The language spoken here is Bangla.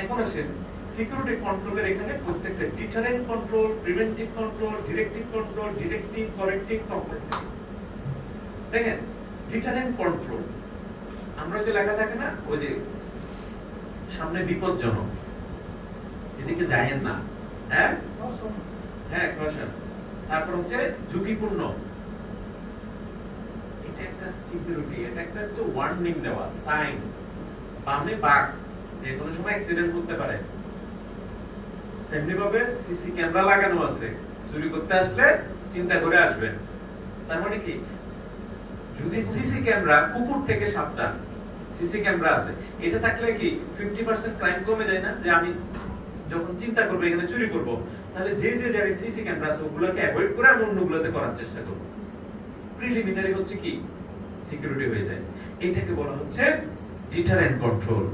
এখন আসেন সিকিউরিটি কন্ট্রোলের এখানে প্রত্যেকটা deterrent control, preventive control, directive, corrective, compensative. দেখেন ডিটারেন্ট কন্ট্রোল আমরা যে লেখা থাকে না ওই যে সামনে বিপজ্জনক, এদিকে যায়েন না, হ্যাঁ হ্যাঁ কশন, তারপর হচ্ছে ঝুঁকিপূর্ণ, এটা একটা সিকিউরিটি, এটা একটা হচ্ছে ওয়ার্নিং দেওয়া সাইন, সামনে বাঘ যে কোনো সময় অ্যাক্সিডেন্ট করতে পারে। তেমনি ভাবে সিসি ক্যামেরা লাগানো আছে, চুরি করতে আসলে চিন্তা করে আসবেন। তার মানে কি, যদি সিসি ক্যামেরা, কুকুর থেকে সাবধান, সিসি ক্যামেরা আছে, এটা থাকলে কি 50% ক্রাইম কমে যায় না? যে আমি যখন চিন্তা করব এখানে চুরি করব, তাহলে যে যে জায়গায় সিসি ক্যামেরা আছে ওগুলোকে অ্যাভয়েড করে আমি অন্যগুলোতে করার চেষ্টা করব। প্রিলিমিনারি হচ্ছে কি সিকিউরিটি হয়ে যায়। এটাকে বলা হচ্ছে ডিটারেন্ট কন্ট্রোল।